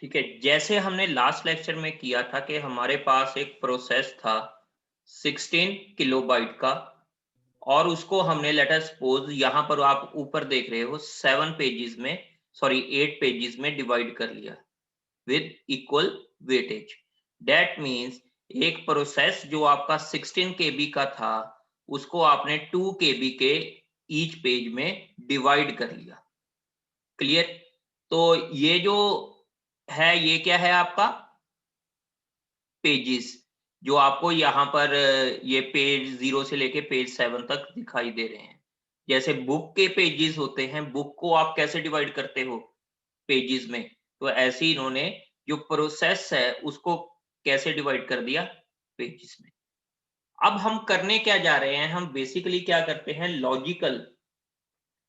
ठीक है, जैसे हमने लास्ट लेक्चर में किया था कि हमारे पास एक प्रोसेस था 16 किलोबाइट का और उसको हमने लेट अस सपोज यहाँ पर आप ऊपर देख रहे हो 8 पेजेस में डिवाइड कर लिया with equal weightage. That means एक प्रोसेस जो आपका 16 केबी का था उसको आपने 2 केबी के ईच पेज में डिवाइड कर लिया। क्लियर? तो ये जो है ये क्या है आपका पेजेस, जो आपको यहाँ पर ये पेज 0 से लेके पेज 7 तक दिखाई दे रहे हैं। जैसे बुक के पेजेस होते हैं, बुक को आप कैसे डिवाइड करते हो पेजेस में, तो ऐसे ही इन्होंने जो प्रोसेस है उसको कैसे डिवाइड कर दिया पेजेस में। अब हम करने क्या जा रहे हैं, हम बेसिकली क्या करते हैं, लॉजिकल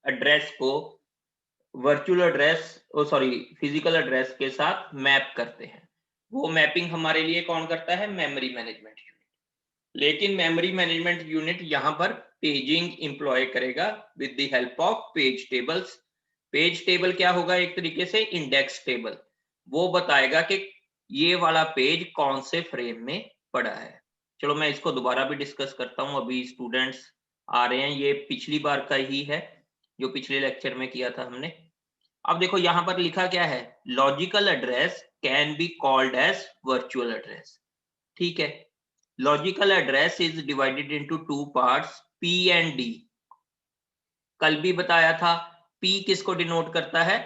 एड्रेस को virtual address sorry physical address के साथ मैप करते हैं। वो मैपिंग हमारे लिए कौन करता है, मेमोरी मैनेजमेंट यूनिट। लेकिन मेमोरी मैनेजमेंट यूनिट यहाँ पर पेजिंग इंप्लॉय करेगा with the help of page tables. Page table क्या होगा, एक तरीके से इंडेक्स टेबल। वो बताएगा कि ये वाला पेज कौन से फ्रेम में पड़ा है। चलो मैं इसको दोबारा भी डिस्कस करता हूँ, अभी स्टूडेंट्स आ रहे हैं। ये पिछली बार का ही है जो पिछले लेक्चर में किया था हमने। अब देखो यहाँ पर लिखा क्या है, logical address can be called as virtual address. ठीक है, logical address is divided into two parts, P and D। कल भी बताया था P किसको डिनोट करता है,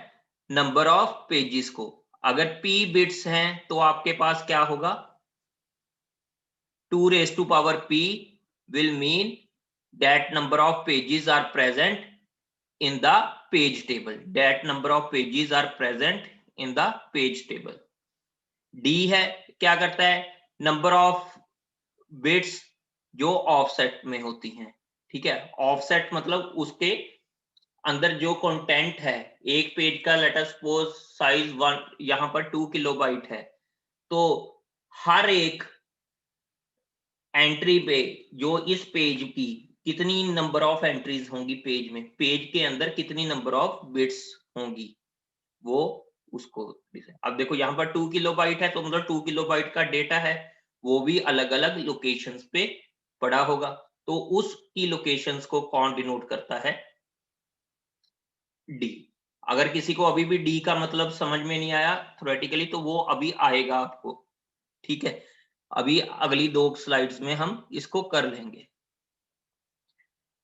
नंबर ऑफ पेजेस को। अगर P बिट्स हैं तो आपके पास क्या होगा, 2 raised to power P will mean that number of pages are present in the page table, that number of pages are present in the page table। D है, क्या करता है, नंबर ऑफ बिट्स जो ऑफसेट में होती हैं। ठीक है, ऑफसेट मतलब उसके अंदर जो कंटेंट है, एक पेज का लेट अस सपोज साइज 1 यहाँ पर 2 किलोबाइट है, तो हर एक एंट्री पे जो इस पेज की कितनी नंबर ऑफ एंट्रीज होंगी पेज में, पेज के अंदर कितनी नंबर ऑफ बिट्स होंगी, वो उसको। अब देखो यहाँ पर 2 किलोबाइट है तो मतलब 2 किलोबाइट का डेटा है, वो भी अलग अलग लोकेशंस पे पड़ा होगा। तो उसकी लोकेशंस को कौन डिनोट करता है, डी। अगर किसी को अभी भी डी का मतलब समझ में नहीं आया थ्योरेटिकली, तो वो अभी आएगा आपको। ठीक है, अभी अगली 2 स्लाइड्स में हम इसको कर लेंगे।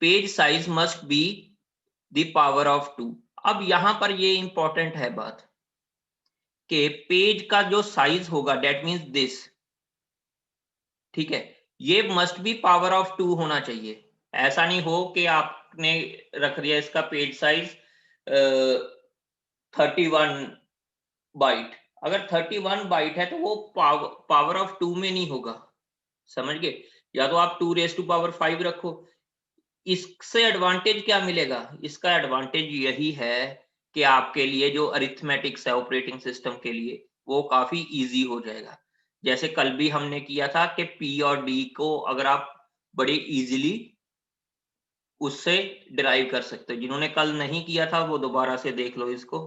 Page size must be the power of 2। अब यहां पर ये इंपॉर्टेंट है बात कि पेज का जो साइज होगा दैट मींस दिस, ठीक है, ये मस्ट बी पावर ऑफ 2 होना चाहिए। ऐसा नहीं हो कि आपने रख दिया इसका पेज साइज 31 बाइट। अगर 31 बाइट है तो वो पावर ऑफ 2 में नहीं होगा, समझ गए? या तो आप 2 रेज टू पावर 5 रखो। इससे एडवांटेज क्या मिलेगा, इसका एडवांटेज यही है कि आपके लिए जो अरिथमेटिक्स है ऑपरेटिंग सिस्टम के लिए वो काफी इजी हो जाएगा। जैसे कल भी हमने किया था कि P और D को अगर आप बड़े इजीली उससे डिराइव कर सकते हो। जिन्होंने कल नहीं किया था वो दोबारा से देख लो इसको।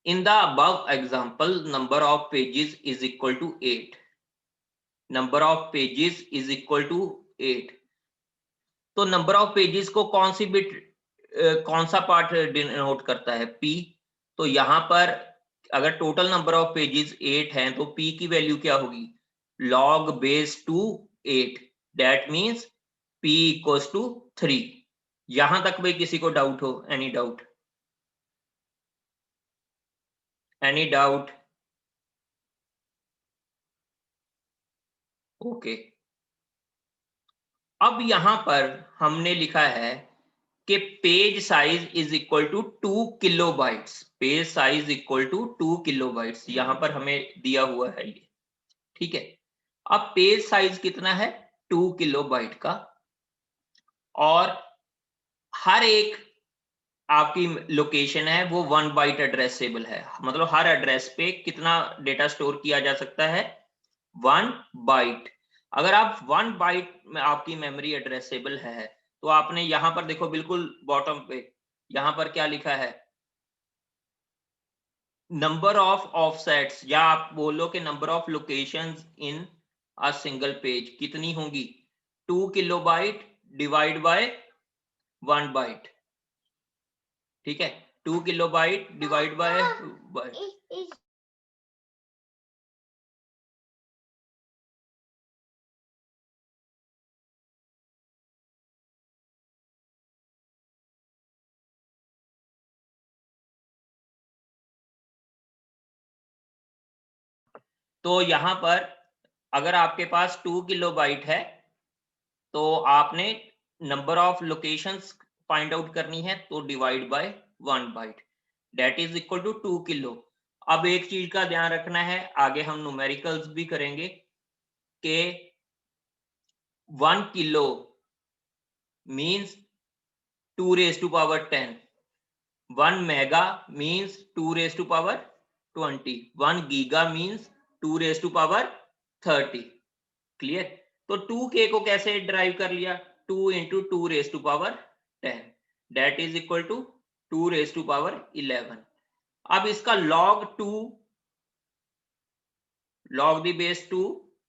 In the above example, number of pages is equal to 8. Number of pages is equal to 8. तो नंबर ऑफ पेजेस को कौन सी बिट कौन सा पार्ट डिनोट करता है, P। तो यहाँ पर अगर टोटल नंबर ऑफ पेजेस 8 हैं तो P की वैल्यू क्या होगी, log base 2 8। That means P equals to 3। यहां तक भाई किसी को डाउट हो, any doubt, any doubt? Okay. अब यहां पर हमने लिखा है कि page size is equal to 2 kilobytes. Page size equal to 2 kilobytes यहां पर हमें दिया हुआ है ये। ठीक है, अब पेज साइज कितना है, 2 किलोबाइट का। और हर एक आपकी लोकेशन है वो 1 बाइट एड्रेसेबल है, मतलब हर एड्रेस पे कितना डेटा स्टोर किया जा सकता है, 1 बाइट। अगर आप 1 बाइट में आपकी मेमोरी एड्रेसेबल है तो आपने यहां पर देखो बिल्कुल बॉटम पे यहां पर क्या लिखा है, नंबर ऑफ ऑफसेट्स, या आप बोलो कि number of locations in a single page कितनी होंगी? 2 किलोबाइट डिवाइड बाय 1 बाइट। ठीक है, 2 किलोबाइट डिवाइड बाय बाइट। तो यहां पर अगर आपके पास 2 किलोबाइट है तो आपने number of locations find out करनी है, तो divide by 1 byte, that is equal to 2 kilo. अब एक चीज का ध्यान रखना है, आगे हम न्यूमेरिकल्स भी करेंगे कि 1 kilo means 2 raise to power 10, 1 mega means 2 raise to power 20, 1 giga means 2 raise to power 30। Clear? तो 2k को कैसे ड्राइव कर लिया? 2 into 2 raise to power 10, that is equal to 2 raise to power 11। अब इसका log 2, log the base 2,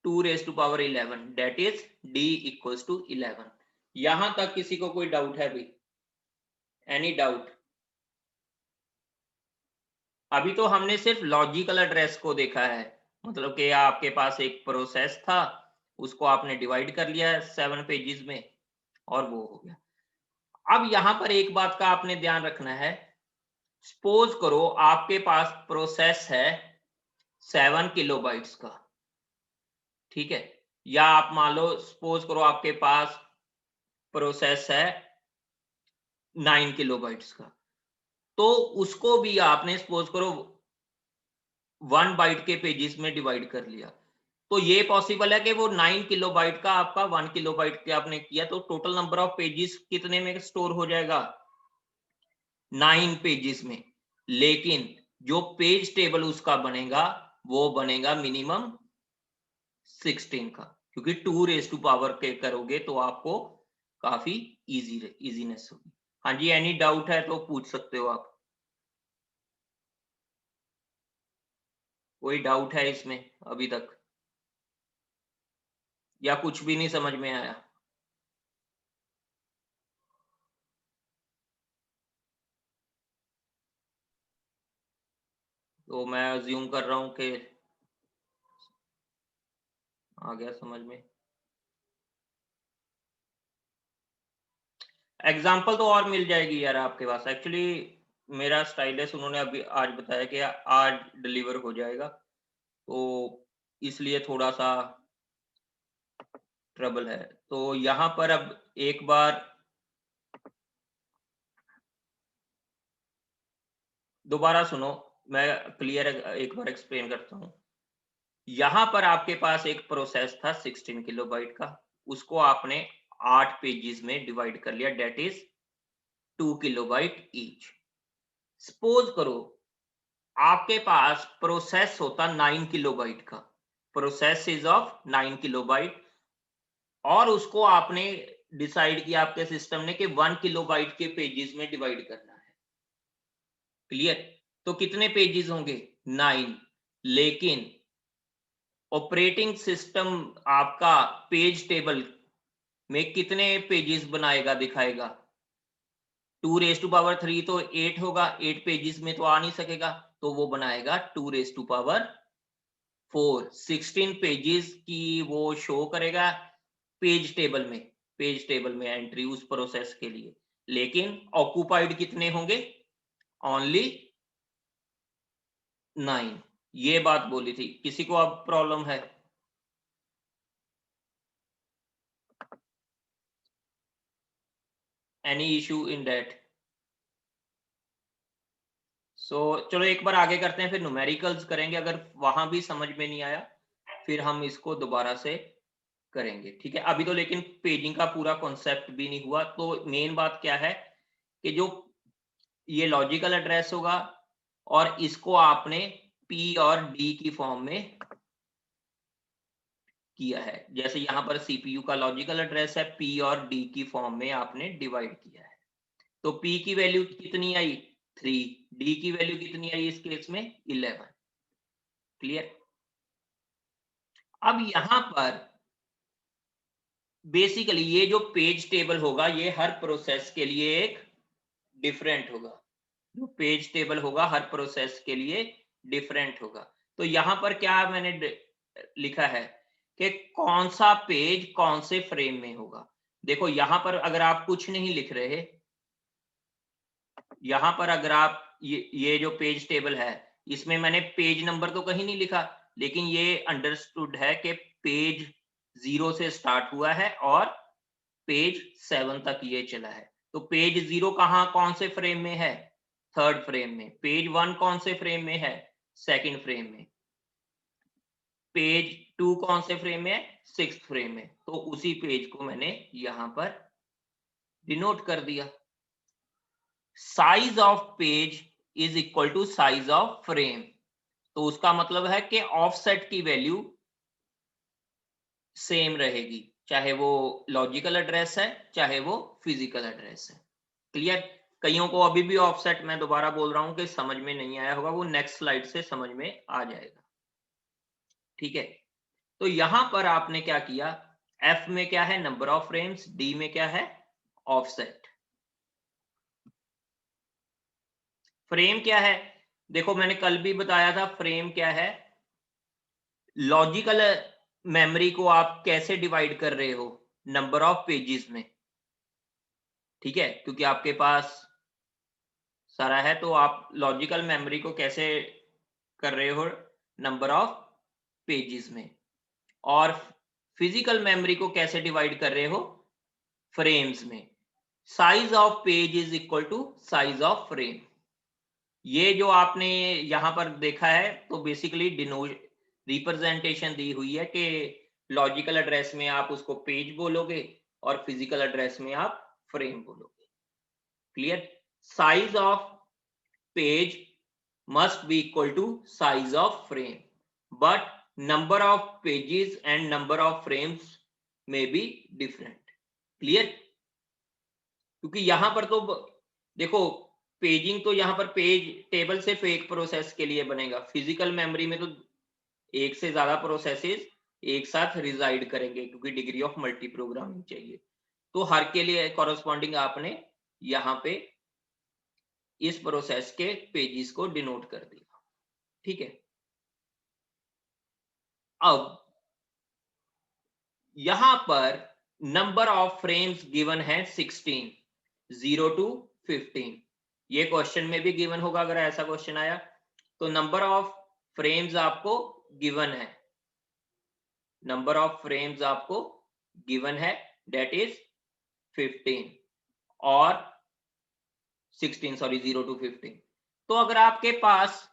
2 raise to power 11, that is d equals to 11। यहां तक किसी को कोई डाउट है भाई? Any doubt? अभी तो हमने सिर्फ लॉजिकल एड्रेस को देखा है, मतलब कि आपके पास एक प्रोसेस था, उसको आपने डिवाइड कर लिया 7 पेजेस में और वो हो गया। अब यहां पर एक बात का आपने ध्यान रखना है, सपोज करो आपके पास प्रोसेस है 7 किलोबाइट्स का, ठीक है, या आप मान लो सपोज करो आपके पास प्रोसेस है 9 किलोबाइट्स का, तो उसको भी आपने सपोज करो 1 बाइट के पेजेस में डिवाइड कर लिया, तो ये पॉसिबल है कि वो 9 किलोबाइट का आपका 1 किलोबाइट के आपने किया, तो टोटल नंबर ऑफ पेजेस कितने में स्टोर हो जाएगा? 9 पेजेस में। लेकिन जो पेज टेबल उसका बनेगा वो बनेगा मिनिमम 16 का, क्योंकि 2 रेज टू पावर के करोगे तो आपको काफी इजीनेस होगी। हाँ जी, एनी डाउट है तो पूछ सकते हो आप। कोई डाउट है इसमें अभी तक, या कुछ भी नहीं समझ में आया? तो मैं अज्यूम कर रहा हूं कि आ गया समझ में। एग्जाम्पल तो और मिल जाएगी यार आपके पास, एक्चुअली मेरा स्टाइलिस्ट उन्होंने अभी आज बताया कि आज डिलीवर हो जाएगा, तो इसलिए थोड़ा सा ट्रबल है। तो यहाँ पर अब एक बार दोबारा सुनो, मैं क्लियर एक बार एक्सप्लेन करता हूँ। यहाँ पर आपके पास एक प्रोसेस था 16 किलोबाइट का, उसको आपने 8 पेजेस में डिवाइड कर लिया, that is 2 kilobyte each. Suppose करो आपके पास प्रोसेस होता 9 किलोबाइट का, प्रोसेस इज ऑफ 9 किलोबाइट, और उसको आपने डिसाइड किया आपके सिस्टम ने कि 1 किलोबाइट के पेजेस में डिवाइड करना है। क्लियर? तो कितने पेजेस होंगे? 9। लेकिन ऑपरेटिंग सिस्टम आपका पेज टेबल में कितने पेजेस बनाएगा, दिखाएगा? 2 रेज टू पावर 3 तो 8 होगा, 8 पेजेस में तो आ नहीं सकेगा, तो वो बनाएगा 2 रेज टू पावर 4, 16 पेजेस की वो शो करेगा पेज टेबल में, पेज टेबल में एंट्री उस प्रोसेस के लिए। लेकिन ऑक्यूपाइड कितने होंगे? ओनली 9। ये बात बोली थी। किसी को अब प्रॉब्लम है? Any issue in that? So चलो एक बार आगे करते हैं, फिर न्यूमेरिकल्स करेंगे, अगर वहां भी समझ में नहीं आया फिर हम इसको दोबारा से करेंगे, ठीक है? अभी तो लेकिन पेजिंग का पूरा कॉन्सेप्ट भी नहीं हुआ। तो मेन बात क्या है कि जो ये लॉजिकल एड्रेस होगा और इसको आपने P और D की फॉर्म में किया है, जैसे यहाँ पर CPU का लॉजिकल एड्रेस है, P और D की फॉर्म में आपने डिवाइड किया है। तो P की वैल्यू कितनी आई? 3, डी की वैल्यू कितनी आई इस केस में 11। क्लियर। अब यहां पर बेसिकली ये जो पेज टेबल होगा ये हर प्रोसेस के लिए एक डिफरेंट होगा। जो पेज टेबल होगा हर प्रोसेस के लिए डिफरेंट होगा। तो यहां पर क्या मैंने लिखा है कि कौन सा पेज कौन से फ्रेम में होगा। देखो यहां पर अगर आप कुछ नहीं लिख रहे, यहां पर अगर आप ये जो पेज टेबल है इसमें मैंने पेज नंबर तो कहीं नहीं लिखा, लेकिन ये अंडरस्टूड है कि पेज 0 से स्टार्ट हुआ है और पेज 7 तक ये चला है। तो पेज 0 कहां कौन से फ्रेम में है, 3rd फ्रेम में। पेज 1 कौन से फ्रेम में है, 2nd फ्रेम में। पेज 2 कौन से फ्रेम में है, 6th फ्रेम में। तो उसी पेज को मैंने यहां पर डिनोट कर दिया। Size of page is equal to size of frame. तो उसका मतलब है कि ऑफसेट की वैल्यू सेम रहेगी, चाहे वो लॉजिकल एड्रेस है चाहे वो फिजिकल एड्रेस है। क्लियर। कईयों को अभी भी ऑफसेट, मैं दोबारा बोल रहा हूं कि समझ में नहीं आया होगा, वो नेक्स्ट स्लाइड से समझ में आ जाएगा। ठीक है। तो यहां पर आपने क्या किया, एफ में क्या है, नंबर ऑफ फ्रेम्स, डी में क्या है, ऑफसेट। फ्रेम क्या है, देखो मैंने कल भी बताया था, फ्रेम क्या है, लॉजिकल मेमोरी को आप कैसे डिवाइड कर रहे हो, नंबर ऑफ पेजेस में। ठीक है, क्योंकि आपके पास सारा है, तो आप लॉजिकल मेमोरी को कैसे कर रहे हो, नंबर ऑफ पेजेस में। और फिजिकल मेमोरी को कैसे डिवाइड कर रहे हो, फ्रेम्स में। Size of page is equal to size of frame. ये जो आपने यहां पर देखा है, तो बेसिकली रिप्रेजेंटेशन दी हुई है कि लॉजिकल एड्रेस में आप उसको पेज बोलोगे और फिजिकल एड्रेस में आप फ्रेम बोलोगे। Clear. Size of page must be equal to size of frame, but number of pages and number of frames may be different. Clear? क्योंकि यहां पर तो देखो, पेजिंग तो यहां पर पेज टेबल सिर्फ एक प्रोसेस के लिए बनेगा, फिजिकल मेमोरी में तो एक से ज्यादा प्रोसेसेस एक साथ रिजाइड करेंगे, क्योंकि डिग्री ऑफ मल्टी प्रोग्रामिंग चाहिए। तो हर के लिए कॉरेस्पॉन्डिंग आपने यहाँ पे इस प्रोसेस के पेजेस को डिनोट कर दिया। ठीक है। अब यहां पर नंबर ऑफ फ्रेम्स गिवन है 16, 0 to 15। ये क्वेश्चन में भी गिवन होगा अगर ऐसा क्वेश्चन आया तो। नंबर ऑफ फ्रेम्स आपको गिवन है, नंबर ऑफ फ्रेम्स आपको गिवन है, दैट इज 15 और 16, सॉरी 0 to 15। तो अगर आपके पास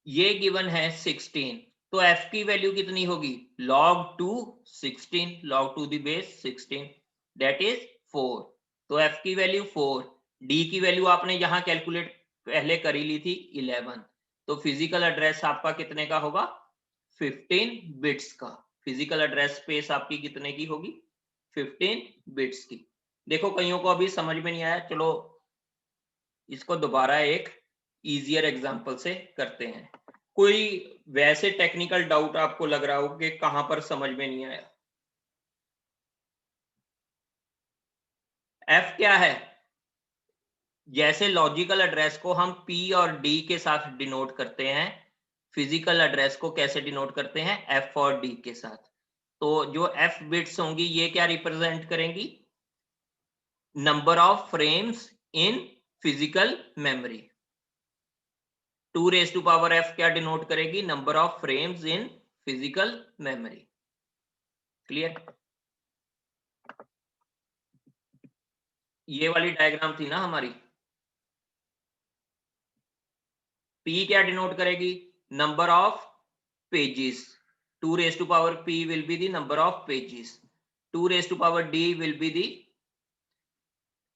ये गिवन है 16, तो f की वैल्यू कितनी होगी, log 2 16, log 2 the base 16, that is 4। तो f की वैल्यू 4। d की वैल्यू आपने यहां कैलकुलेट पहले करी ली थी 11। तो फिजिकल एड्रेस आपका कितने का होगा, 15 बिट्स का। फिजिकल एड्रेस स्पेस आपकी कितने की होगी, 15 बिट्स की। देखो कईयों को अभी समझ में नहीं आया, चलो इसको दोबारा एक इजियर एग्जांपल से करते हैं। कोई वैसे टेक्निकल डाउट आपको लग रहा हो कि कहां पर समझ में नहीं आया। एफ क्या है, जैसे लॉजिकल एड्रेस को हम P और D के साथ डिनोट करते हैं, फिजिकल एड्रेस को कैसे डिनोट करते हैं, F और D के साथ। तो जो F बिट्स होंगी ये क्या रिप्रेजेंट करेंगी, number of frames in physical memory. 2 raise to power f क्या डिनोट करेगी, number of frames in physical memory. Clear. ये वाली डायग्राम थी ना हमारी, p क्या डिनोट करेगी, number of pages. 2 raise to power p will be the number of pages, 2 raise to power d will be the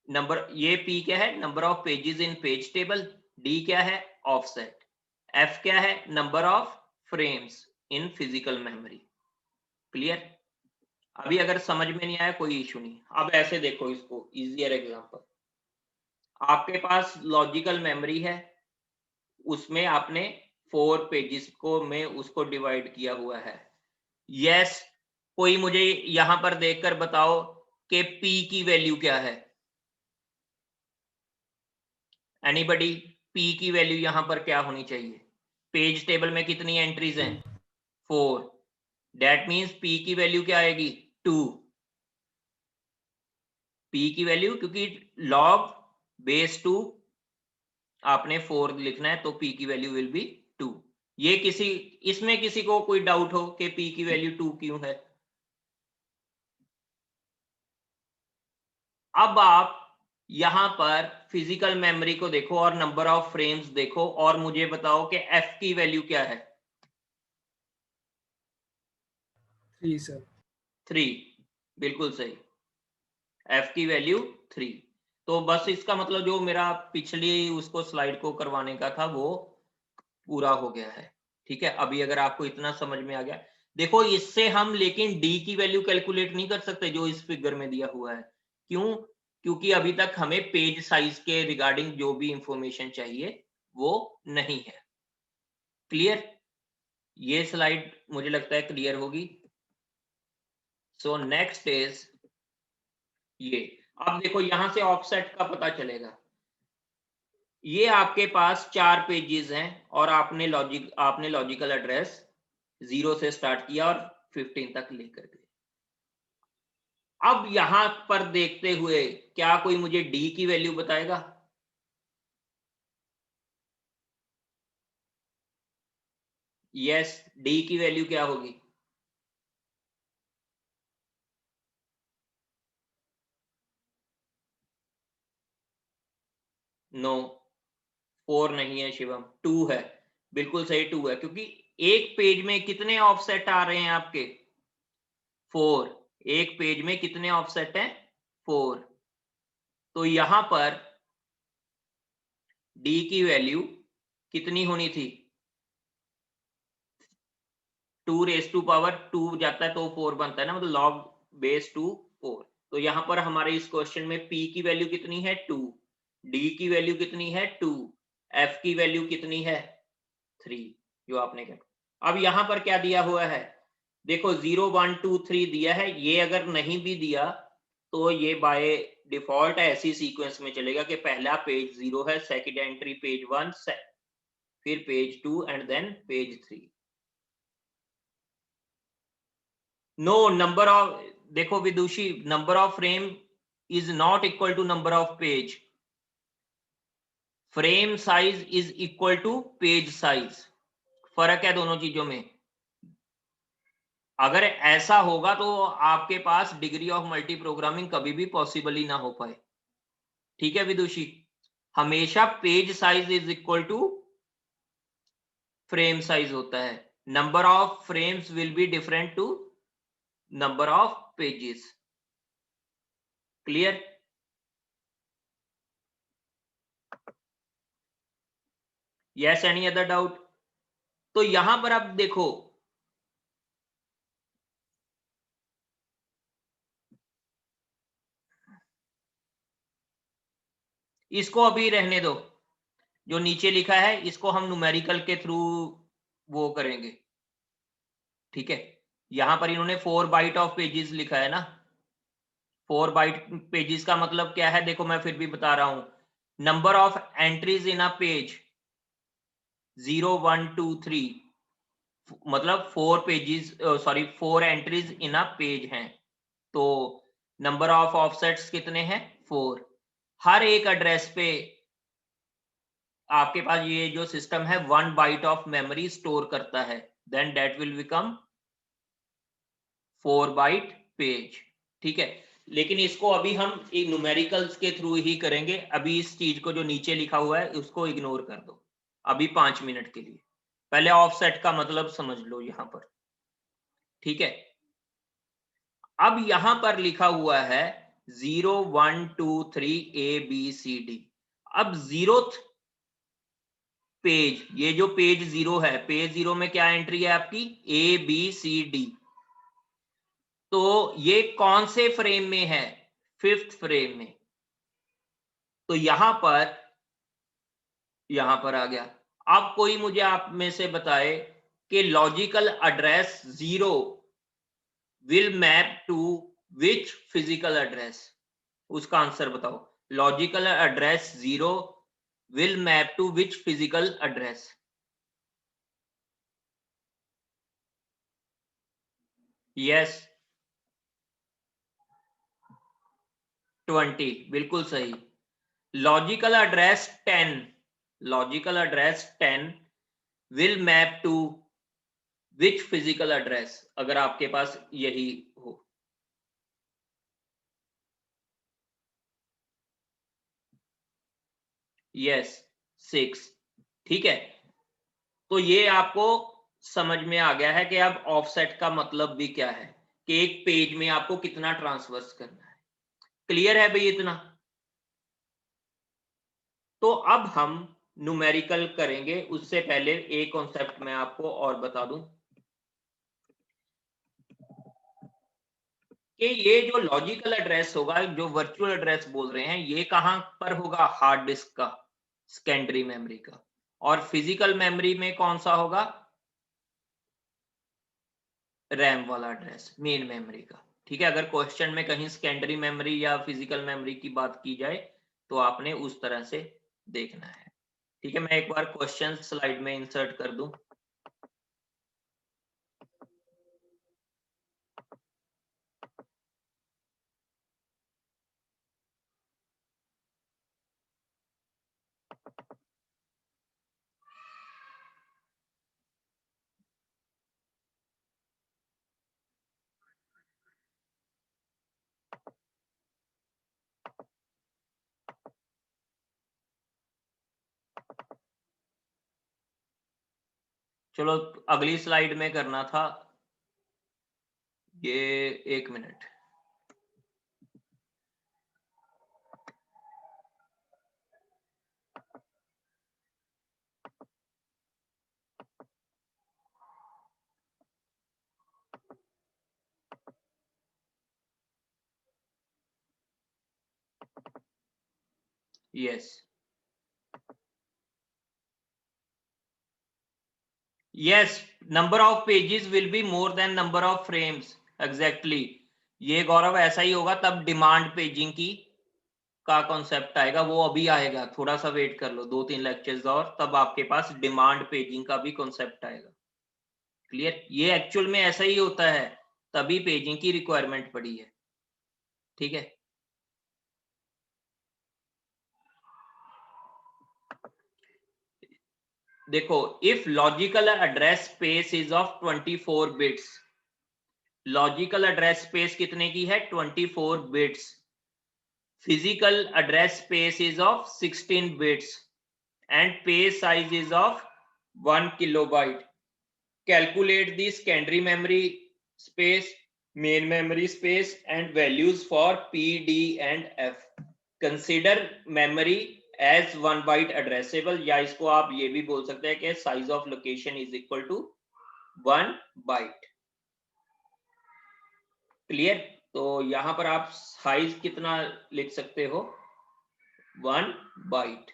number, ये p क्या है, number of pages in page table, d क्या है, offset, f क्या है, number of frames in physical memory. Clear. अभी अगर समझ में नहीं आया कोई इशू नहीं। अब ऐसे देखो इसको, इजियर एग्जांपल। आपके पास लॉजिकल मेमोरी है, उसमें आपने 4 पेजेस को में उसको डिवाइड किया हुआ है। यस, कोई मुझे यहां पर देखकर बताओ कि P की वैल्यू क्या है? एनीबडी? P की वैल्यू यहां पर क्या होनी चाहिए? पेज टेबल में कितनी एंट्रीज हैं? 4। दैट मीन्स P की वैल्यू क्या आएगी? 2। P की वैल्यू, क्योंकि log base 2 आपने 4 लिखना है, तो P की वैल्यू विल बी 2। ये इसमें किसी को कोई डाउट हो कि P की वैल्यू 2 क्यों है? अब आप यहां पर फिजिकल मेमोरी को देखो और नंबर ऑफ फ्रेम्स देखो और मुझे बताओ कि F की वैल्यू क्या है? 3 सर। 3। बिल्कुल सही, F की वैल्यू 3। तो बस इसका मतलब जो मेरा पिछली उसको स्लाइड को करवाने का था वो पूरा हो गया है। ठीक है, अभी अगर आपको इतना समझ में आ गया, देखो इससे हम लेकिन डी की वैल्यू कैलकुलेट नहीं कर सकते जो इस फिगर में दिया हुआ है। क्यों? क्योंकि अभी तक हमें पेज साइज के रिगार्डिंग जो भी इंफॉर्मेशन चाहिए वो नहीं है। क्लियर? ये स्लाइड मुझे लगता है क्लियर होगी। सो नेक्स्ट इज ये। अब देखो यहां से ऑफसेट का पता चलेगा। ये आपके पास 4 पेजेस हैं और आपने लॉजिकल एड्रेस 0 से स्टार्ट किया और 15 तक लेकर गए। अब यहां पर देखते हुए क्या कोई मुझे डी की वैल्यू बताएगा? यस, डी की वैल्यू क्या होगी? नो, 4 नहीं है शिवम, 2 है। बिल्कुल सही, 2 है, क्योंकि एक पेज में कितने ऑफसेट आ रहे हैं आपके? 4। एक पेज में कितने ऑफसेट हैं? 4। तो यहां पर डी की वैल्यू कितनी होनी थी? 2 रेज टू पावर 2 जाता है तो 4 बनता है ना, मतलब लॉग बेस 2 4। तो यहां पर हमारे इस क्वेश्चन में P की वैल्यू कितनी है? 2। D की वैल्यू कितनी है? 2। F की वैल्यू कितनी है? 3। जो आपने कहा। अब यहां पर क्या दिया हुआ है? देखो 0 1 2 3 दिया है। ये अगर नहीं भी दिया तो ये बाय डिफॉल्ट ऐसी सीक्वेंस में चलेगा कि पहला पेज 0 है, सेकंड एंट्री पेज 1, फिर page 2 and then page 3। No, number of, देखो Vidushi, number of frame is not equal to number of page. Frame size is equal to page size. फर्क है दोनों चीजों में। अगर ऐसा होगा तो आपके पास डिग्री ऑफ मल्टी प्रोग्रामिंग कभी भी पॉसिबल ही ना हो पाए। ठीक है विदुषी, हमेशा page size is equal to frame size होता है। Number of frames will be different to number of pages. Clear? Yes, any other doubt? तो यहां पर आप देखो, इसको अभी रहने दो। जो नीचे लिखा है इसको हम न्यूमेरिकल के थ्रू वो करेंगे। ठीक है, यहां पर इन्होंने 4 बाइट ऑफ पेजेस लिखा है ना। 4 बाइट पेजेस का मतलब क्या है? देखो मैं फिर भी बता रहा हूं। Number of entries in a page 0 1 2 3, मतलब 4 pages, sorry 4 entries in a page हैं। तो नंबर ऑफ ऑफसेट्स कितने हैं? 4। हर एक एड्रेस पे आपके पास ये जो सिस्टम है 1 बाइट ऑफ मेमोरी स्टोर करता है, then that will become 4 byte page. ठीक है, लेकिन इसको अभी हम एक न्यूमेरिकल्स के थ्रू ही करेंगे। अभी इस चीज को जो नीचे लिखा हुआ है उसको इग्नोर कर दो अभी 5 मिनट के लिए। पहले ऑफसेट का मतलब समझ लो यहां पर। ठीक है, अब यहां पर लिखा हुआ है 0 1 2 3 ABCD। अब 0th पेज, ये जो पेज 0 है, पेज 0 में क्या एंट्री है आपकी? ABCD। तो ये कौन से फ्रेम में है? 5th फ्रेम में। तो यहां पर आ गया। अब कोई मुझे आप में से बताए कि logical address 0 will map to which physical address, उसका आंसर बताओ। Logical address 0 will map to which physical address? Yes, 20, बिल्कुल सही। Logical address 10, logical address 10 will map to which physical address, अगर आपके पास यही हो? यस, 6। ठीक है, तो ये आपको समझ में आ गया है कि अब ऑफसेट का मतलब भी क्या है, कि एक पेज में आपको कितना ट्रांसवर्स करना है। क्लियर है भाई इतना? तो अब हम न्यूमेरिकल करेंगे, उससे पहले एक कॉन्सेप्ट मैं आपको और बता दूं कि ये जो लॉजिकल एड्रेस होगा, जो वर्चुअल एड्रेस बोल रहे हैं, ये कहां पर होगा? हार्ड डिस्क का, सेकेंडरी मेमोरी का। और फिजिकल मेमोरी में कौन सा होगा? रैम वाला एड्रेस, मेन मेमोरी का। ठीक है, अगर क्वेश्चन में कहीं सेकेंडरी मेमोरी या फिजिकल मेमोरी की बात की जाए तो आपने उस तरह से देखना है। ठीक है, मैं एक बार क्वेश्चन स्लाइड में इंसर्ट कर दूं। चलो, अगली स्लाइड में करना था ये, 1 minute. Yes, yes, number of pages will be more than number of frames. Exactly, ये गौरव ऐसा ही होगा, तब डिमांड पेजिंग की का कॉन्सेप्ट आएगा, वो अभी आएगा, थोड़ा सा वेट कर लो, 2-3 लेक्चर्स और, तब आपके पास डिमांड पेजिंग का भी कॉन्सेप्ट आएगा। क्लियर? ये एक्चुअल में ऐसा ही होता है, तभी पेजिंग की रिक्वायरमेंट पड़ी है। ठीक है, देखो, if logical address space is of 24 bits, logical address space कितने की है? 24 bits. Physical address space is of 16 bits and page size is of 1 kilobyte. Calculate the secondary memory space, main memory space and values for P, D and F. Consider memory as 1 byte addressable, या इसको आप ये भी बोल सकते हैं कि size of location is equal to 1 byte. Clear? तो यहां पर आप साइज कितना लिख सकते हो? 1 बाइट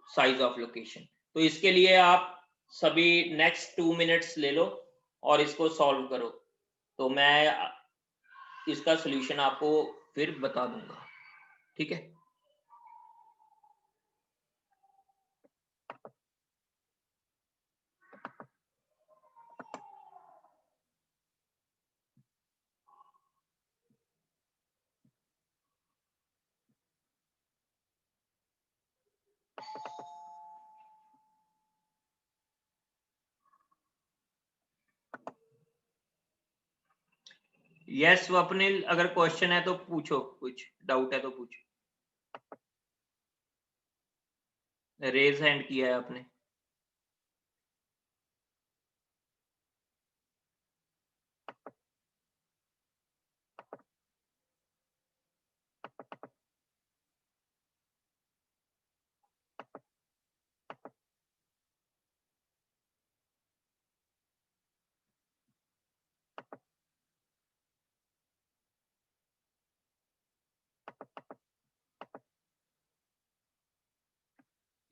साइज ऑफ लोकेशन। तो इसके लिए आप सभी नेक्स्ट 2 मिनट्स ले लो और इसको सॉल्व करो, तो मैं इसका सॉल्यूशन आपको फिर बता दूंगा। ठीक है, यस स्वप्निल, अगर क्वेश्चन है तो पूछो, कुछ डाउट है तो पूछो। रेज हैंड किया है आपने।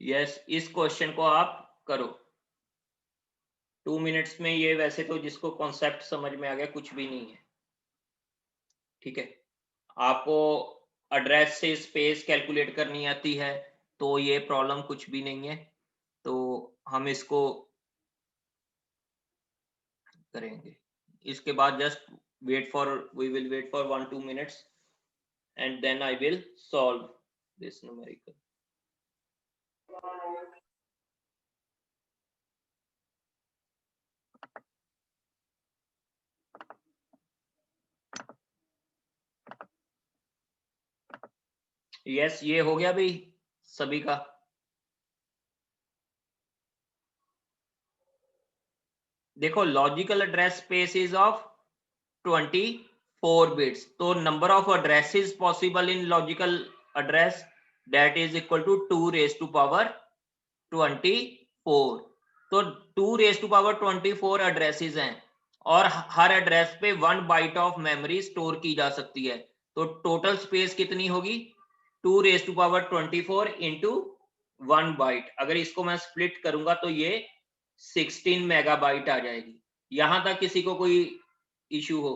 यस, इस क्वेश्चन को आप करो 2 मिनट्स में। ये वैसे तो जिसको कॉन्सेप्ट समझ में आ गया, कुछ भी नहीं है, ठीक है। आपको एड्रेस से स्पेस कैलकुलेट करनी आती है तो ये प्रॉब्लम कुछ भी नहीं है, तो हम इसको करेंगे। इसके बाद just wait for, we will wait for 1-2 minutes and then I will solve this numerical. Yes, ये हो गया भाई सभी का। देखो logical address space is of 24 bits, तो number of addresses possible in logical address that is equal to 2 raise to power 24। तो 2 raise to power 24 addresses हैं और हर एड्रेस पे 1 बाइट ऑफ मेमोरी स्टोर की जा सकती है। तो टोटल स्पेस कितनी होगी? 2 raise to power 24 into 1 byte. अगर इसको मैं स्प्लिट करूंगा तो ये 16 मेगाबाइट आ जाएगी। यहां तक किसी को कोई इश्यू हो?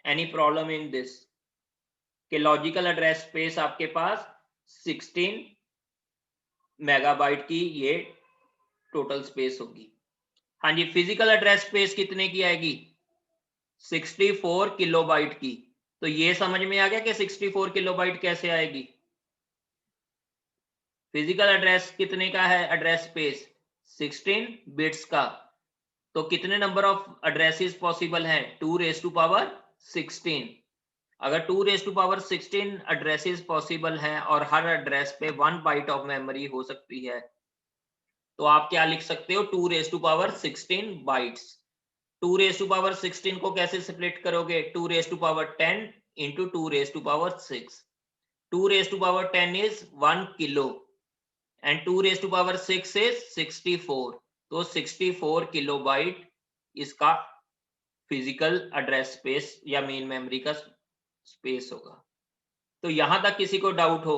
Any problem in this? कि लॉजिकल एड्रेस स्पेस आपके पास 16 मेगाबाइट की ये टोटल स्पेस होगी। हाँ जी, फिजिकल एड्रेस स्पेस कितने की आएगी? 64 किलोबाइट की। तो ये समझ में आ गया कि 64 किलोबाइट कैसे आएगी। फिजिकल एड्रेस कितने का है? एड्रेस स्पेस 16 बिट्स का। तो कितने नंबर ऑफ एड्रेसेस पॉसिबल हैं? 2 रेज टू पावर 16। अगर 2 raise to power 16 addresses possible हैं और हर एड्रेस पे 1 बाइट ऑफ मेमोरी हो सकती है, तो आप क्या लिख सकते हो? 2 raise to power 16 bytes. 2 raise to power 16 को कैसे स्प्लिट करोगे? 2 raise to power 10 into 2 raise to power 6। 2 raised to power 10 is 1 kilo and 2 raised to power 6 is 64। तो 64 किलोबाइट इसका फिजिकल एड्रेस स्पेस या मेन मेमोरी का space होगा। तो यहां तक किसी को डाउट हो?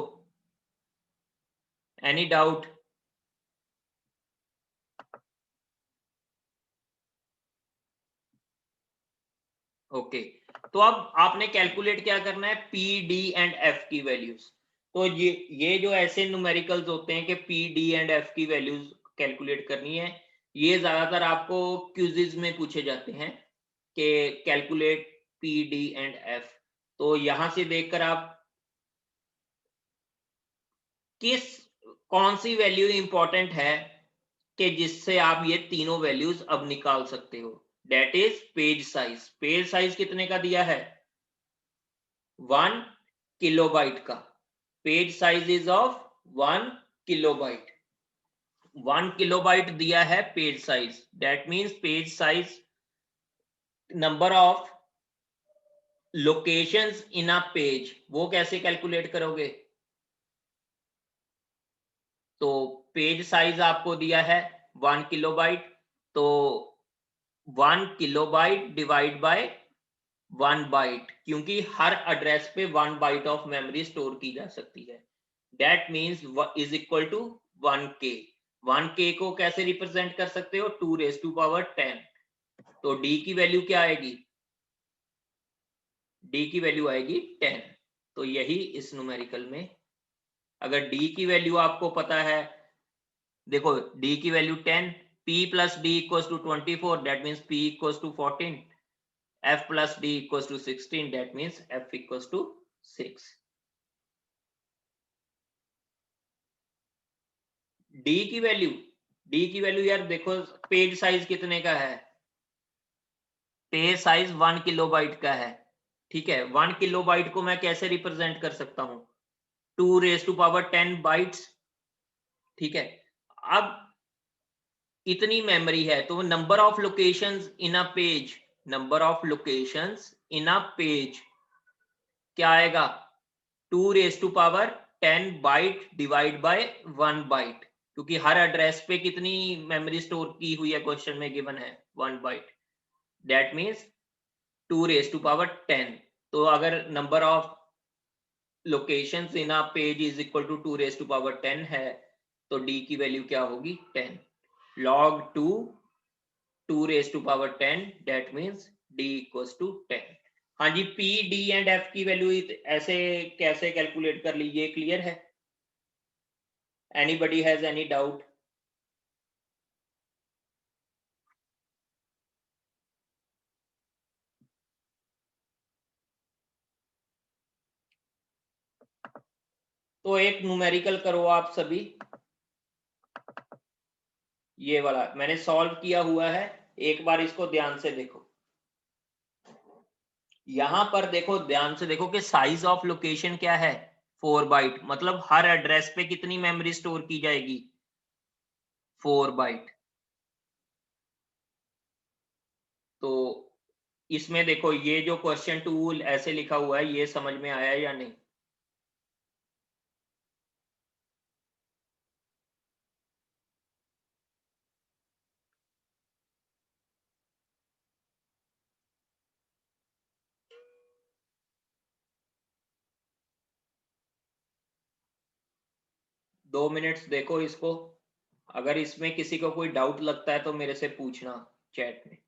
Any doubt? ओके, तो अब आपने कैलकुलेट क्या करना है? पी डी एंड एफ की वैल्यूज। तो ये जो ऐसे न्यूमेरिकल्स होते हैं कि पी डी एंड एफ की वैल्यूज कैलकुलेट करनी है, ये ज्यादातर आपको क्विज़ेस में पूछे जाते हैं कि calculate P D and F. तो यहां से देखकर आप कौन सी वैल्यू इंपॉर्टेंट है कि जिससे आप ये तीनों वैल्यूज अब निकाल सकते हो। That is page size. Page size कितने का दिया है? 1 किलोबाइट का। Page size is of 1 kilobyte. 1 kilobyte दिया है page size. That means page size, number of locations in a page, वो कैसे कैलकुलेट करोगे? तो पेज साइज आपको दिया है 1 किलोबाइट, तो 1 किलोबाइट डिवाइड बाय 1 बाइट, क्योंकि हर एड्रेस पे 1 बाइट ऑफ मेमोरी स्टोर की जा सकती है। That means is equal to 1k। 1k को कैसे रिप्रेजेंट कर सकते हो? 2 रेज टू पावर 10। तो d की वैल्यू क्या आएगी? d की वैल्यू आएगी 10। तो यही इस न्यूमेरिकल में, अगर d की वैल्यू आपको पता है, देखो d की value 10, p plus d equals to 24, that means p equals to 14, f plus d equals to 16, that means f equals to 6। d की वैल्यू यार देखो, पेज साइज कितने का है? पेज साइज 1 किलोबाइट का है, ठीक है। 1 किलोबाइट को मैं कैसे रिप्रेजेंट कर सकता हूं? 2 रेज टू पावर 10 बाइट्स, ठीक है। अब इतनी मेमोरी है तो number of locations in a page, number of locations in a page क्या आएगा? 2 raise to power 10 byte divide by 1 byte, क्योंकि हर एड्रेस पे कितनी मेमोरी स्टोर की हुई है क्वेश्चन में गिवन है? 1 byte. That means 2 raise to power 10। तो अगर number of locations in a page is equal to 2 raise to power 10 है, तो d की वैल्यू क्या होगी 10 log 2 raise to power 10 that means d equals to 10। हाँ जी, p d एंड f की वैल्यू ऐसे कैसे कैलकुलेट कर ली, ये क्लियर है? Anybody has any doubt? तो एक न्यूमेरिकल करो आप सभी, ये वाला मैंने सॉल्व किया हुआ है, एक बार इसको ध्यान से देखो। यहां पर देखो, ध्यान से देखो कि साइज ऑफ लोकेशन क्या है 4 बाइट, मतलब हर एड्रेस पे कितनी मेमोरी स्टोर की जाएगी 4 बाइट। तो इसमें देखो ये जो क्वेश्चन टूल ऐसे लिखा हुआ है, ये समझ में आया या नहीं? दो मिनट्स देखो इसको, अगर इसमें किसी को कोई डाउट लगता है तो मेरे से पूछना चैट में।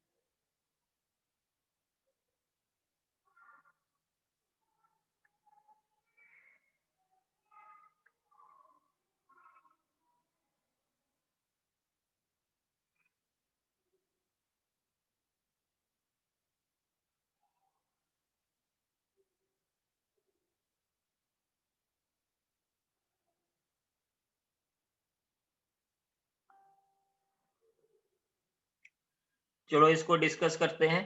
चलो इसको डिस्कस करते हैं।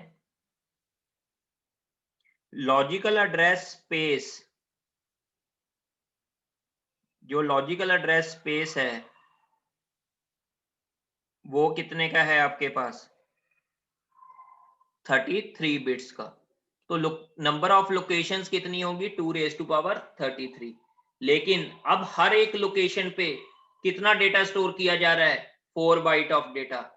लॉजिकल एड्रेस स्पेस, जो लॉजिकल एड्रेस स्पेस है वो कितने का है आपके पास 33 बिट्स का। तो नंबर ऑफ लोकेशंस कितनी होगी 2 रेज टू पावर 33। लेकिन अब हर एक लोकेशन पे कितना डेटा स्टोर किया जा रहा है 4 byte of data.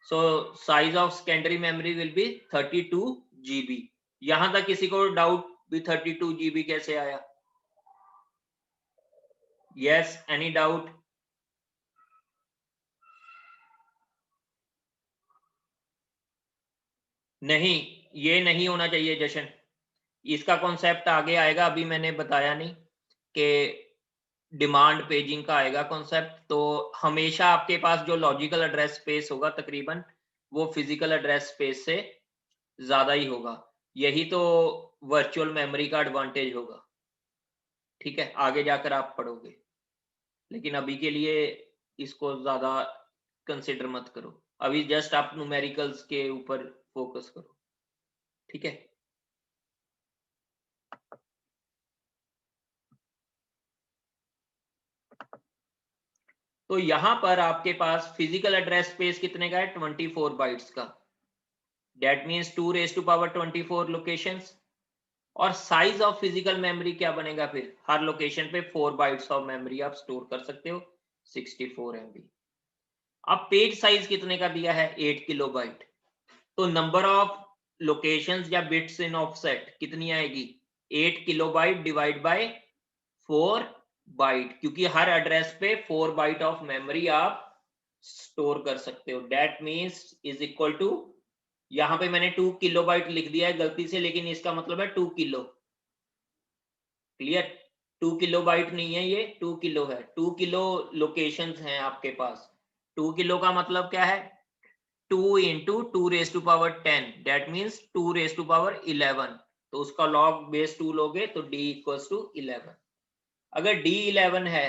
So size of secondary memory will be 32 GB। यहां तक किसी को डाउट भी 32 GB कैसे आया? Yes, any doubt? नहीं, ये नहीं होना चाहिए जशन, इसका कॉन्सेप्ट आगे आएगा, अभी मैंने बताया नहीं कि डिमांड पेजिंग का आएगा कॉन्सेप्ट। तो हमेशा आपके पास जो लॉजिकल एड्रेस स्पेस होगा तकरीबन वो फिजिकल एड्रेस स्पेस से ज्यादा ही होगा। यही तो वर्चुअल मेमोरी का एडवांटेज होगा। ठीक है, आगे जाकर आप पढ़ोगे, लेकिन अभी के लिए इसको ज्यादा कंसिडर मत करो। अभी जस्ट आप न्यूमेरिकल्स के ऊपर फोकस करो। ठीक है, तो यहां पर आपके पास फिजिकल एड्रेस स्पेस कितने का है 24 बाइट्स का। That means 2 raise to power 24 locations. और साइज ऑफ फिजिकल मेमोरी क्या बनेगा फिर, हर लोकेशन पे 4 बाइट्स ऑफ मेमोरी आप स्टोर कर सकते हो 64 MB। अब पेज साइज कितने का दिया है 8 किलोबाइट। तो नंबर ऑफ लोकेशंस या बिट्स इन ऑफसेट कितनी आएगी 8 किलोबाइट डिवाइड बाय 4 बाइट, क्योंकि हर एड्रेस पे 4 बाइट ऑफ मेमोरी आप स्टोर कर सकते हो। That means is equal to, यहां पे मैंने 2 किलोबाइट लिख दिया है गलती से, लेकिन इसका मतलब है 2 किलो। क्लियर? 2 किलोबाइट नहीं है ये, 2 किलो है। 2 किलो लोकेशंस हैं आपके पास। 2 किलो का मतलब क्या है 2 into 2 raise to power 10 that means 2 raise to power 11। तो उसका लॉग बेस 2 लोगे तो d इक्वल्स टू 11। अगर d 11 है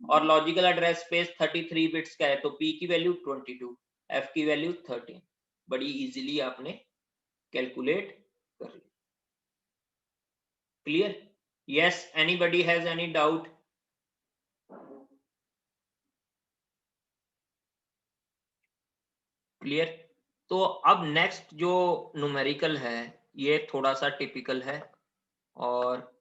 और लॉजिकल एड्रेस स्पेस 33 बिट्स का है तो p की वैल्यू 22, f की वैल्यू 13। बड़ी इजीली आपने कैलकुलेट कर ली। Clear? Yes, anybody has any doubt? Clear? तो अब नेक्स्ट जो न्यूमेरिकल है ये थोड़ा सा टिपिकल है। और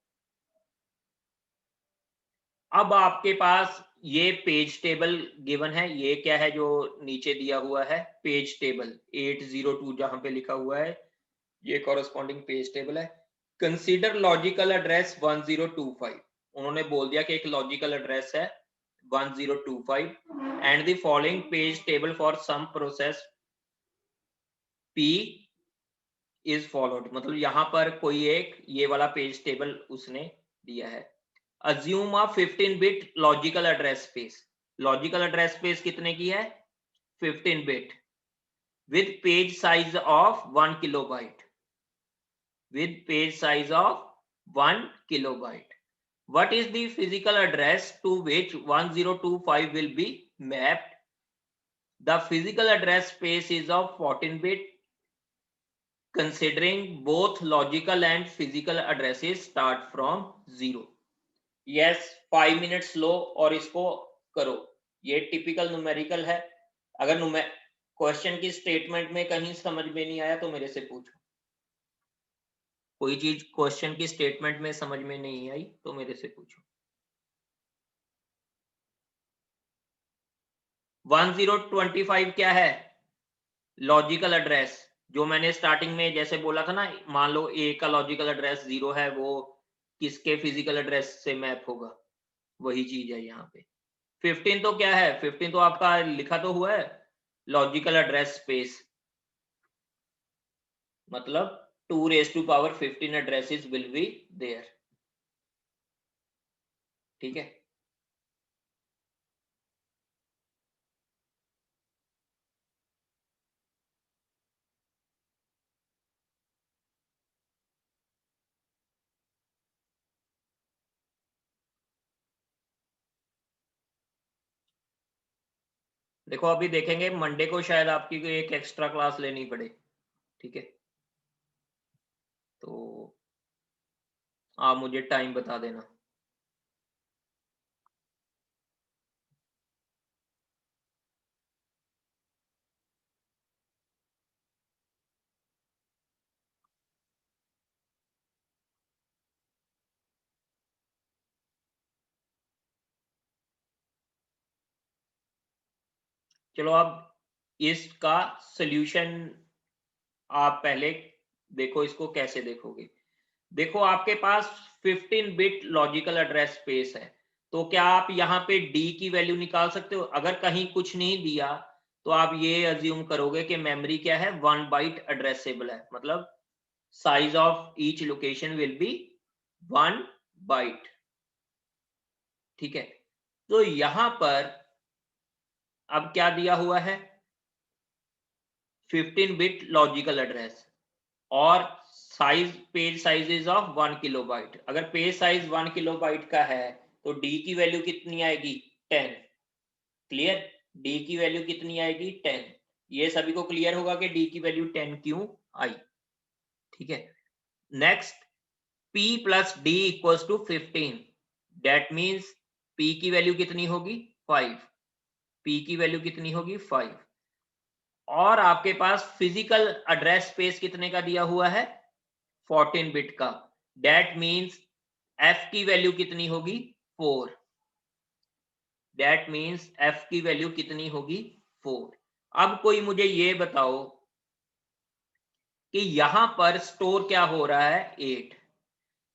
अब आपके पास ये पेज टेबल गिवन है, ये क्या है जो नीचे दिया हुआ है पेज टेबल 802 जहां पे लिखा हुआ है ये कॉरेस्पॉन्डिंग पेज टेबल है। Consider logical address 1025। उन्होंने बोल दिया कि एक लॉजिकल एड्रेस है 1025 and the following page table for some process P is followed, मतलब यहां पर कोई एक ये वाला पेज टेबल उसने दिया है। अज्यूम अ 15 bit logical address space. Logical address space कितने की है? 15 bit with page size of 1 kilobyte, with page size of 1 kilobyte. What is the physical address to which 1025 will be mapped? The physical address space is of 14 bit, considering both logical and physical addresses start from 0. Yes, 5 minutes लो और इसको करो। ये typical numerical है। अगर question की statement में कहीं समझ में नहीं आया तो मेरे से पूछो। कोई चीज क्वेश्चन की स्टेटमेंट में समझ में नहीं आई तो मेरे से पूछो। 1025 क्या है? लॉजिकल एड्रेस, जो मैंने स्टार्टिंग में जैसे बोला था ना, मान लो ए का लॉजिकल एड्रेस 0 है, वो किसके फिजिकल एड्रेस से मैप होगा? वही चीज है यहाँ पे। 15 तो क्या है? 15 तो आपका लिखा तो हुआ है लॉजिकल एड्रेस स्पेस, मतलब 2 raised to power 15 addresses will be there। ठीक है, देखो अभी देखेंगे मंडे को शायद आपकी कोई एक एक्स्ट्रा क्लास लेनी पड़े। ठीक है, तो आप मुझे टाइम बता देना। चलो अब इसका सॉल्यूशन आप पहले देखो, इसको कैसे देखोगे। देखो आपके पास 15 बिट लॉजिकल एड्रेस स्पेस है, तो क्या आप यहाँ पे डी की वैल्यू निकाल सकते हो? अगर कहीं कुछ नहीं दिया तो आप ये अज्यूम करोगे कि मेमोरी क्या है? 1 बाइट एड्रेसेबल है, मतलब size of each location will be 1 byte. ठीक है, तो यहां पर अब क्या दिया हुआ है? 15 बिट लॉजिकल एड्रेस और size, page size is of 1 kilobyte. अगर पेज साइज 1 किलोबाइट का है तो डी की वैल्यू कितनी आएगी? 10। क्लियर? डी की वैल्यू कितनी आएगी? 10। ये सभी को क्लियर होगा कि डी की वैल्यू 10 क्यों आई। ठीक है, next, p plus D equals to 15, that means p की वैल्यू कितनी होगी? 5। p की वैल्यू कितनी होगी? 5। और आपके पास फिजिकल एड्रेस स्पेस कितने का दिया हुआ है? 14 बिट का, दैट मीन्स f की वैल्यू कितनी होगी? 4। दैट मीन्स f की वैल्यू कितनी होगी? 4। अब कोई मुझे ये बताओ कि यहां पर स्टोर क्या हो रहा है? 8,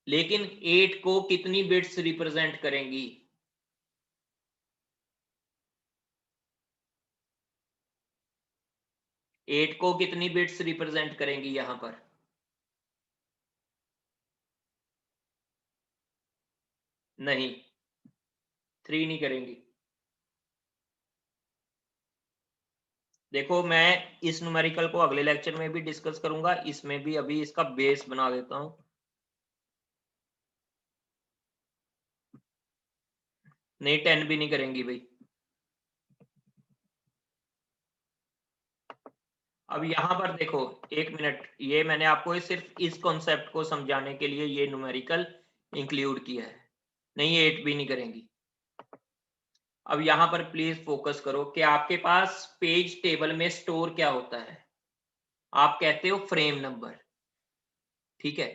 लेकिन 8 को कितनी बिट्स रिप्रेजेंट करेंगी? 8 को कितनी बिट्स रिप्रेजेंट करेंगी यहां पर? नहीं, 3 नहीं करेंगी। देखो मैं इस न्यूमेरिकल को अगले लेक्चर में भी डिस्कस करूंगा, इसमें भी अभी इसका बेस बना देता हूं। नहीं, 10 भी नहीं करेंगी भाई। अब यहां पर देखो, एक मिनट, ये मैंने आपको सिर्फ इस कॉन्सेप्ट को समझाने के लिए ये न्यूमेरिकल इंक्लूड किया है। नहीं, 8 भी नहीं करेंगी। अब यहां पर प्लीज फोकस करो कि आपके पास पेज टेबल में स्टोर क्या होता है? आप कहते हो फ्रेम नंबर। ठीक है,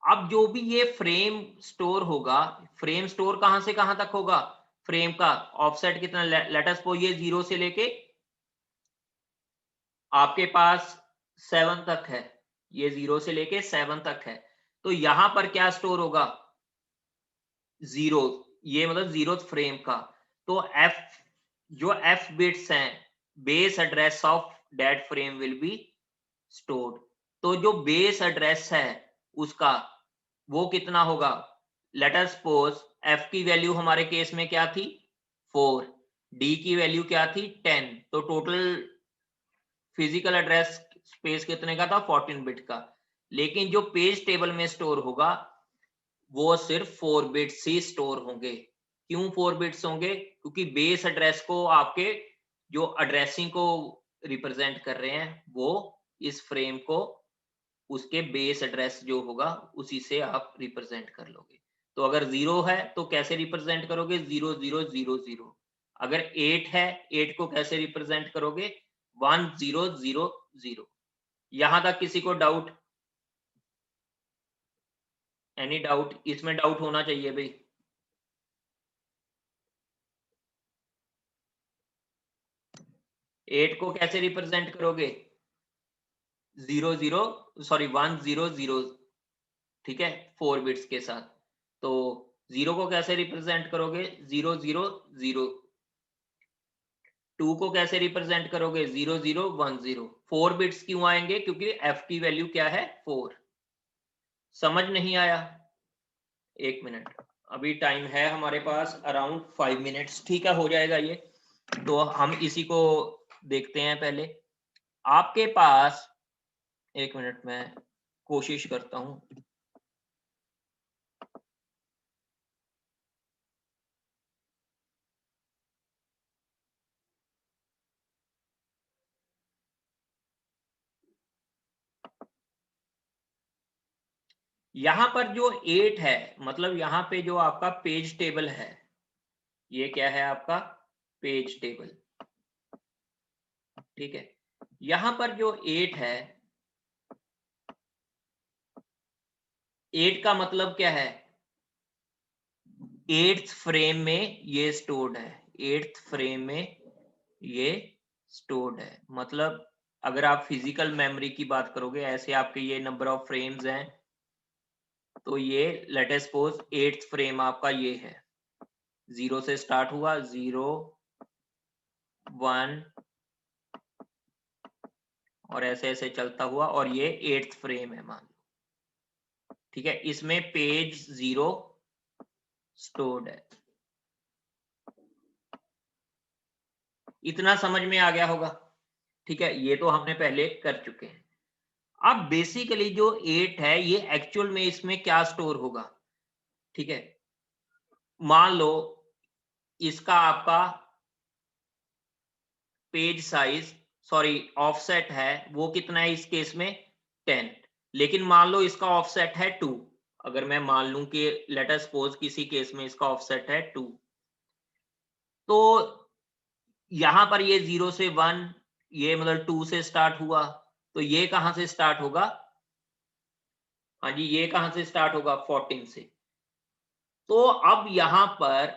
अब जो भी ये फ्रेम स्टोर होगा, फ्रेम स्टोर कहां से कहां तक होगा? फ्रेम का ऑफसेट कितना? लेट अस सपोज ये 0 से लेके आपके पास 7 तक है, ये 0 से लेके 7 तक है, तो यहां पर क्या स्टोर होगा? जीरो, ये मतलब जीरो फ्रेम का। तो एफ, जो एफ बिट्स हैं, base address of that frame will be stored. तो जो बेस एड्रेस है उसका, वो कितना होगा? लेट अस सपोज एफ की वैल्यू हमारे केस में क्या थी? 4, डी की वैल्यू क्या थी? 10। तो टोटल फिजिकल एड्रेस स्पेस कितने का था? 14 बिट का। लेकिन जो पेज टेबल में स्टोर होगा वो सिर्फ 4 बिट्स ही स्टोर होंगे। क्यों 4 बिट्स होंगे? क्योंकि बेस एड्रेस को आपके जो एड्रेसिंग को रिप्रेजेंट कर रहे हैं वो इस फ्रेम को उसके बेस एड्रेस जो होगा उसी से आप रिप्रेजेंट कर लोगे। तो अगर 0 है तो कैसे रिप्रेजेंट करोगे? 0 0 0 0। अगर 8 है, 8 को कैसे रिप्रेजेंट करोगे? 1 0 0 0। यहां तक किसी को डाउट? Any doubt? इसमें डाउट होना चाहिए भाई। 8 को कैसे रिप्रेजेंट करोगे? 0 0 सॉरी 1 0 0, ठीक है, 4 बिट्स के साथ। तो 0 को कैसे रिप्रेजेंट करोगे? 0 0 0। 2 को कैसे रिप्रेजेंट करोगे? 0 0 1 0। 4 बिट्स क्यों आएंगे? क्योंकि f की वैल्यू क्या है? 4। समझ नहीं आया? एक मिनट, अभी टाइम है हमारे पास अराउंड 5 मिनट्स, ठीक है, हो जाएगा ये। तो हम इसी को देखते हैं पहले। आपके पास, एक मिनट में कोशिश करता हूं। यहां पर जो 8 है, मतलब यहां पे जो आपका पेज टेबल है, ये क्या है आपका? पेज टेबल, ठीक है। यहां पर जो 8 है, 8 का मतलब क्या है? 8th फ्रेम में ये स्टोर्ड है। 8th फ्रेम में ये स्टोर्ड है। मतलब अगर आप फिजिकल मेमोरी की बात करोगे, ऐसे आपके ये नंबर ऑफ फ्रेम्स हैं, तो ये let us suppose 8th frame आपका ये है। 0 से स्टार्ट हुआ, 0 1 और ऐसे ऐसे चलता हुआ, और ये 8th फ्रेम है मान लो, ठीक है। इसमें पेज 0 स्टोर्ड है। इतना समझ में आ गया होगा? ठीक है, ये तो हमने पहले कर चुके हैं। अब बेसिकली जो 8 है ये एक्चुअल में इसमें क्या स्टोर होगा? ठीक है, मान लो इसका आपका पेज साइज, सॉरी ऑफसेट है, वो कितना है इस केस में? 10। लेकिन मान लो इसका ऑफसेट है 2। अगर मैं मान लूं कि लेट अस सपोज किसी केस में इसका ऑफसेट है 2, तो यहां पर ये 0 से 1, ये मतलब 2 से स्टार्ट हुआ, तो ये कहां से स्टार्ट होगा? हाँ जी, ये कहां से स्टार्ट होगा? 14 से। तो अब यहां पर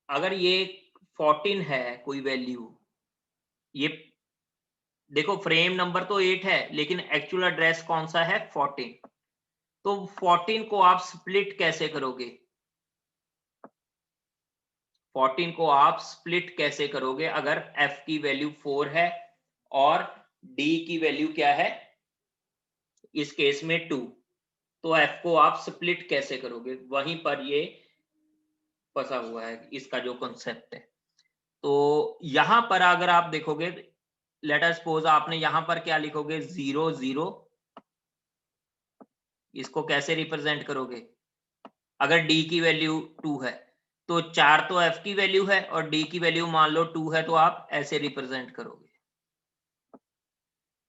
अगर ये 14 है कोई वैल्यू, ये देखो फ्रेम नंबर तो 8 है लेकिन एक्चुअल एड्रेस कौन सा है? 14। तो 14 को आप स्प्लिट कैसे करोगे? 14 को आप स्प्लिट कैसे करोगे अगर f की वैल्यू 4 है और d की वैल्यू क्या है इस केस में 2? तो f को आप स्प्लिट कैसे करोगे? वहीं पर ये फंसा हुआ है इसका जो कॉन्सेप्ट है। तो यहां पर अगर आप देखोगे, लेट अस सपोज आपने यहां पर क्या लिखोगे? 0 0। इसको कैसे रिप्रेजेंट करोगे? अगर d की वैल्यू 2 है तो 4 तो f की वैल्यू है और d की वैल्यू मान लो 2 है, तो आप ऐसे रिप्रेजेंट करोगे।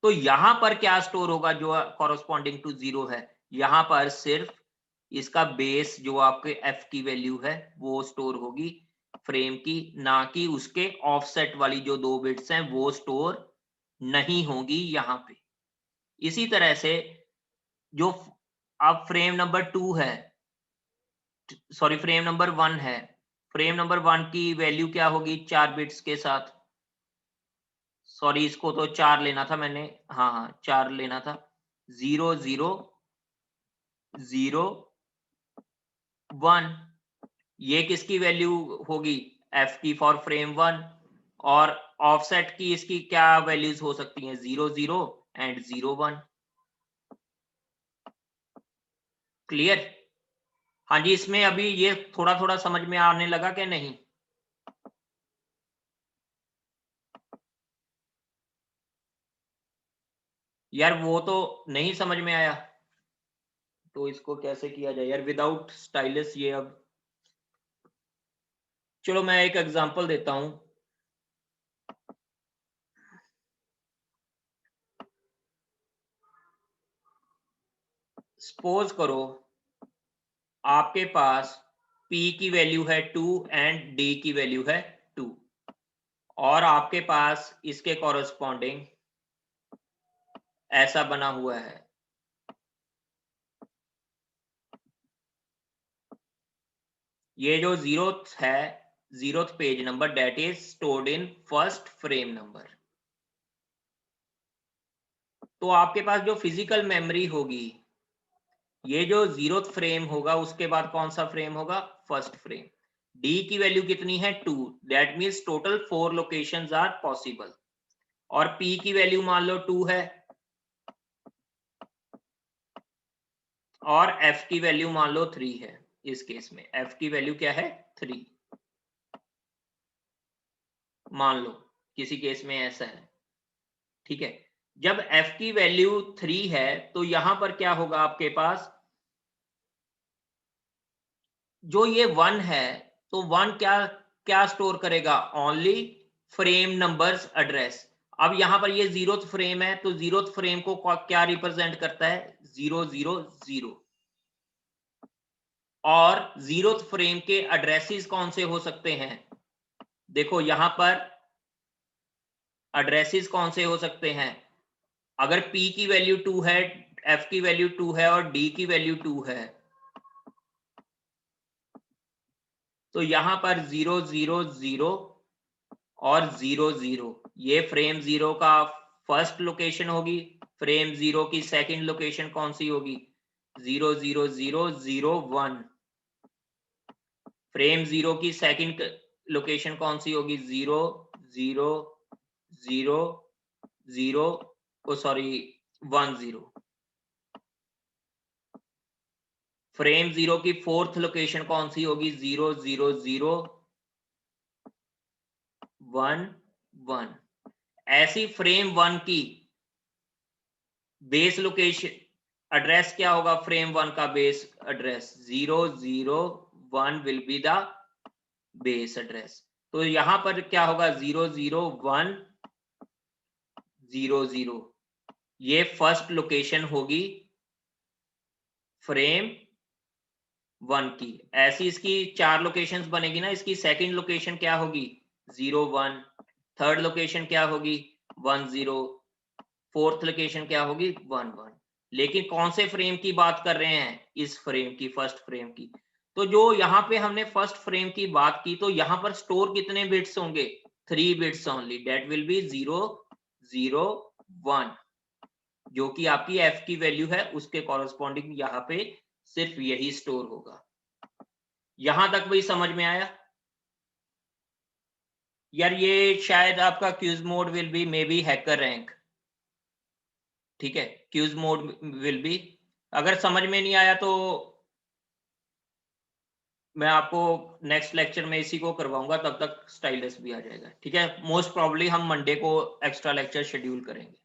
तो यहां पर क्या स्टोर होगा जो कॉरस्पॉन्डिंग टू 0 है? यहां पर सिर्फ इसका बेस जो आपके f की वैल्यू है वो स्टोर होगी फ्रेम की, ना कि उसके ऑफसेट वाली जो 2 बिट्स हैं वो स्टोर नहीं होंगी यहां पे। इसी तरह से जो अब फ्रेम नंबर 2 है, सॉरी फ्रेम नंबर 1 है, फ्रेम नंबर 1 की वैल्यू क्या होगी 4 बिट्स के साथ? सॉरी इसको तो 4 लेना था मैंने, हाँ हाँ 4 लेना था। 0 0 0 1। ये किसकी वैल्यू होगी, एफ की फॉर फ्रेम 1, और ऑफसेट की इसकी क्या वैल्यूज हो सकती हैं, 0 0 एंड 0 1। क्लियर? हाँ जी, इसमें अभी ये थोड़ा थोड़ा समझ में आने लगा क्या नहीं? यार वो तो नहीं समझ में आया, तो इसको कैसे किया जाए यार विदाउट स्टाइलस ये। अब चलो मैं एक एग्जांपल देता हूं। सपोज करो आपके पास P की वैल्यू है 2 एंड D की वैल्यू है 2, और आपके पास इसके कॉरस्पॉन्डिंग ऐसा बना हुआ है। ये जो जीरोथ है, zeroth page number, that is stored in first frame number. तो आपके पास जो फिजिकल मेमोरी होगी, ये जो जीरोथ फ्रेम होगा उसके बाद कौन सा फ्रेम होगा, फर्स्ट फ्रेम। डी की वैल्यू कितनी है, 2, that means total 4 locations are possible. और पी की वैल्यू मान लो 2 है, और एफ की वैल्यू मान लो 3 है। इस केस में एफ की वैल्यू क्या है, 3 मान लो, किसी केस में ऐसा है। ठीक है, जब एफ की वैल्यू 3 है तो यहां पर क्या होगा आपके पास, जो ये 1 है, तो 1 क्या क्या स्टोर करेगा, ओनली फ्रेम नंबर्स एड्रेस। अब यहां पर ये जीरोथ फ्रेम है, तो जीरोथ फ्रेम को क्या रिप्रेजेंट करता है, 0 0 0। और जीरोथ फ्रेम के एड्रेसेस कौन से हो सकते हैं, देखो यहां पर एड्रेसेस कौन से हो सकते हैं, अगर P की वैल्यू 2 है, F की वैल्यू 2 है और D की वैल्यू 2 है, तो यहां पर 0 0 0 और 0 0, ये फ्रेम 0 का फर्स्ट लोकेशन होगी। फ्रेम 0 की सेकंड लोकेशन कौन सी होगी, 0 0 0 0 1। फ्रेम 0 की सेकंड लोकेशन कौन सी होगी, 0 0 0 0, ओ सॉरी 1 0। फ्रेम 0 की फोर्थ लोकेशन कौन सी होगी, 0 0 0 1 1। ऐसी फ्रेम 1 की बेस लोकेशन एड्रेस क्या होगा, फ्रेम 1 का base address 0 0 1 will be the base address. तो यहां पर क्या होगा, 0 0 1 0 0, ये फर्स्ट लोकेशन होगी फ्रेम 1 की। ऐसी इसकी 4 लोकेशंस बनेगी ना, इसकी सेकंड लोकेशन क्या होगी, 0 1, थर्ड लोकेशन क्या होगी, 1 0, फोर्थ लोकेशन क्या होगी, 1 1। लेकिन कौन से फ्रेम की बात कर रहे हैं, इस फ्रेम की, फर्स्ट फ्रेम की। तो जो यहाँ पे हमने फर्स्ट फ्रेम की बात की, तो यहाँ पर स्टोर कितने बिट्स होंगे, 3 bits only, that will be 0 0 1, जो कि आपकी एफ की वैल्यू है, उसके कॉरेस्पॉन्डिंग यहाँ पे सिर्फ यही स्टोर होगा। यहां तक भी समझ में आया यार? ये शायद आपका quiz mode will be maybe HackerRank. ठीक है, क्यूज मोड विल बी, अगर समझ में नहीं आया तो मैं आपको नेक्स्ट लेक्चर में इसी को करवाऊंगा, तब तक स्टाइलस भी आ जाएगा। ठीक है, मोस्ट प्रॉब्ली हम मंडे को एक्स्ट्रा लेक्चर शेड्यूल करेंगे।